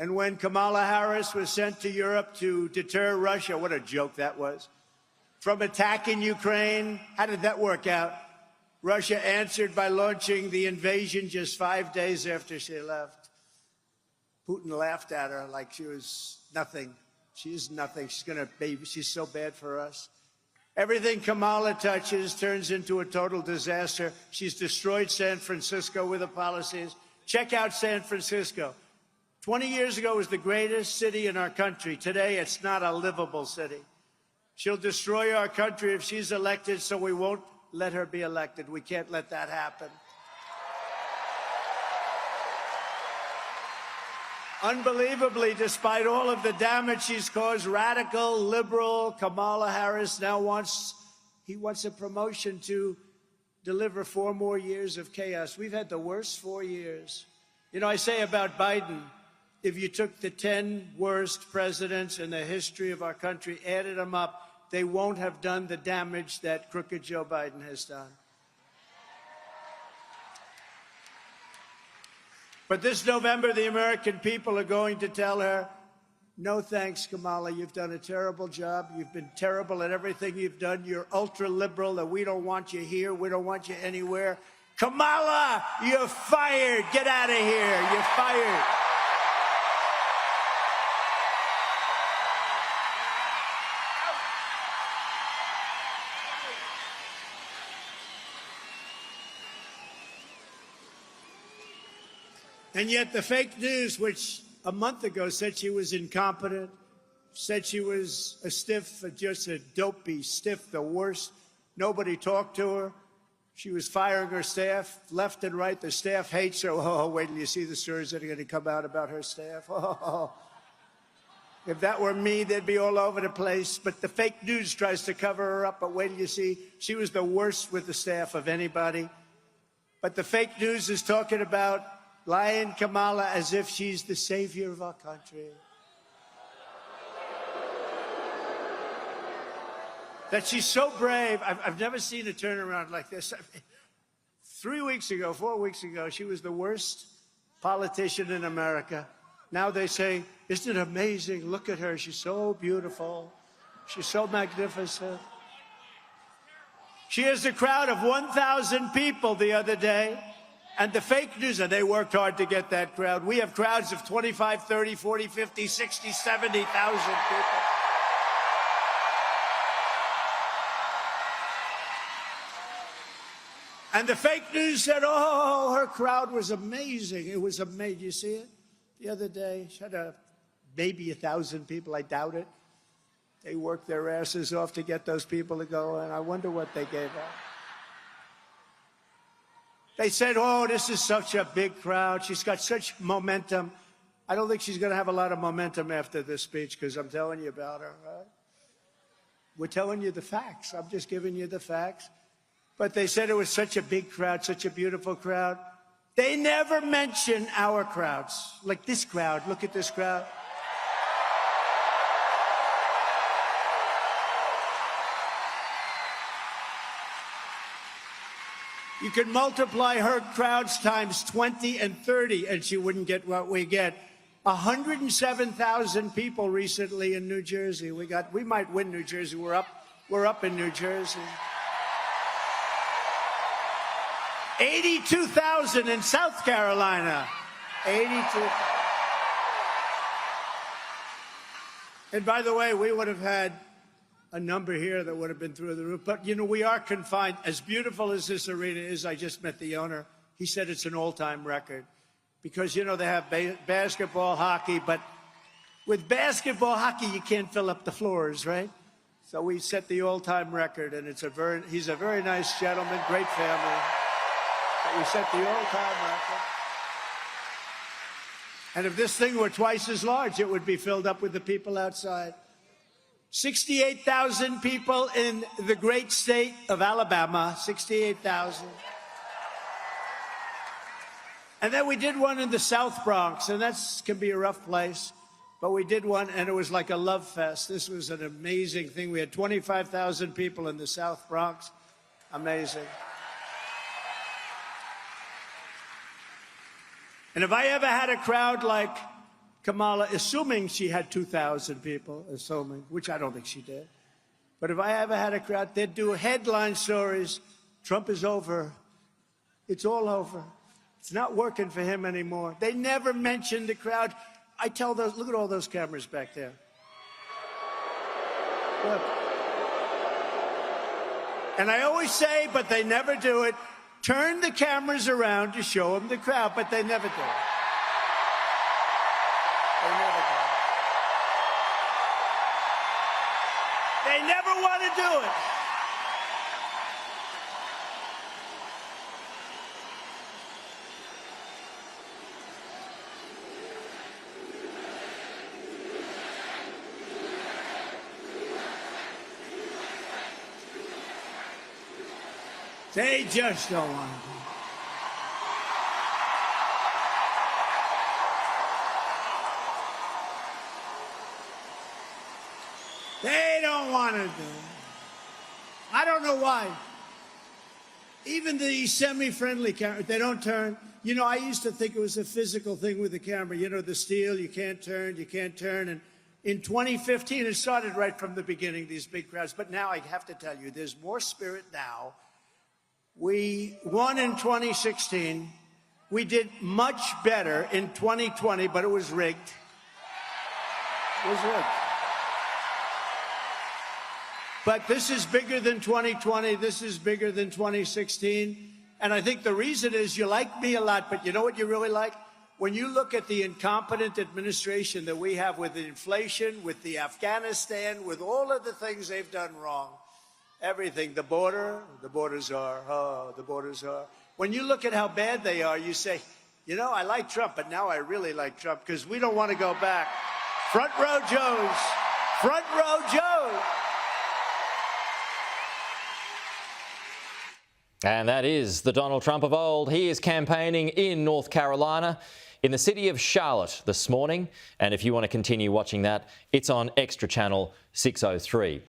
And when Kamala Harris was sent to Europe to deter Russia, what a joke that was, from attacking Ukraine, how did that work out? Russia answered by launching the invasion just 5 days after she left. Putin laughed at her like she was nothing. She is nothing. She's so bad for us. Everything Kamala touches turns into a total disaster. She's destroyed San Francisco with her policies. Check out San Francisco. 20 years ago, it was the greatest city in our country. Today, it's not a livable city. She'll destroy our country if she's elected, so we won't let her be elected. We can't let that happen. Unbelievably, despite all of the damage she's caused, radical, liberal Kamala Harris now wants a promotion to deliver 4 more years of chaos. We've had the worst 4 years. You know, I say about Biden, if you took the 10 worst presidents in the history of our country, added them up, they won't have done the damage that crooked Joe Biden has done. But this November, the American people are going to tell her, no thanks, Kamala. You've done a terrible job. You've been terrible at everything you've done. You're ultra-liberal, and we don't want you here. We don't want you anywhere. Kamala, you're fired. Get out of here. You're fired. And yet the fake news, which a month ago said she was incompetent, said she was a stiff, just a dopey stiff, the worst. Nobody talked to her. She was firing her staff left and right. The staff hates her. Oh, wait till you see the stories that are going to come out about her staff. Oh. If that were me, they'd be all over the place. But the fake news tries to cover her up. But wait till you see. She was the worst with the staff of anybody. But the fake news is talking about lying Kamala as if she's the savior of our country. That she's so brave. I've never seen a turnaround like this. 3 weeks ago, 4 weeks ago, she was the worst politician in America. Now they say, isn't it amazing? Look at her. She's so beautiful. She's so magnificent. She has a crowd of 1,000 people the other day. And the fake news, and they worked hard to get that crowd. We have crowds of 25, 30, 40, 50, 60, 70,000 people. And the fake news said, oh, her crowd was amazing. It was amazing. You see it? The other day, she had maybe 1,000 people. I doubt it. They worked their asses off to get those people to go, and I wonder what they gave up. They said, oh, this is such a big crowd. She's got such momentum. I don't think she's going to have a lot of momentum after this speech, because I'm telling you about her, right? We're telling you the facts. I'm just giving you the facts. But they said it was such a big crowd, such a beautiful crowd. They never mention our crowds. Like this crowd. Look at this crowd. You could multiply her crowds times 20 and 30, and she wouldn't get what we get. 107,000 people recently in New Jersey. We might win New Jersey. We're up in New Jersey. 82,000 in South Carolina. 82,000. And by the way, we would have had a number here that would have been through the roof. But, you know, we are confined. As beautiful as this arena is, I just met the owner. He said it's an all-time record. Because, you know, they have basketball, hockey, but with basketball, hockey, you can't fill up the floors, right? So we set the all-time record, and he's a very nice gentleman, great family. But we set the all-time record. And if this thing were twice as large, it would be filled up with the people outside. 68,000 people in the great state of Alabama, 68,000. And then we did one in the South Bronx, and that can be a rough place. But we did one, and it was like a love fest. This was an amazing thing. We had 25,000 people in the South Bronx. Amazing. And if I ever had a crowd like Kamala, assuming she had 2,000 people, which I don't think she did. But if I ever had a crowd, they'd do headline stories. Trump is over. It's all over. It's not working for him anymore. They never mentioned the crowd. I tell those, look at all those cameras back there. Look. And I always say, but they never do it, turn the cameras around to show them the crowd, but they never do it. They never do it. They never want to do it. They just don't want to do it. They don't want to do it. I don't know why. Even the semi-friendly camera, they don't turn. You know, I used to think it was a physical thing with the camera. You know, the steel, you can't turn. And in 2015, it started right from the beginning, these big crowds. But now I have to tell you, there's more spirit now. We won in 2016. We did much better in 2020, but it was rigged. It was rigged. But this is bigger than 2020. This is bigger than 2016. And I think the reason is you like me a lot, but you know what you really like? When you look at the incompetent administration that we have with the inflation, with the Afghanistan, with all of the things they've done wrong, everything, the borders are. When you look at how bad they are, you say, you know, I like Trump, but now I really like Trump because we don't want to go back. Front row Joes. Front row Joes. And that is the Donald Trump of old. He is campaigning in North Carolina, in the city of Charlotte this morning. And if you want to continue watching that, it's on Extra Channel 603.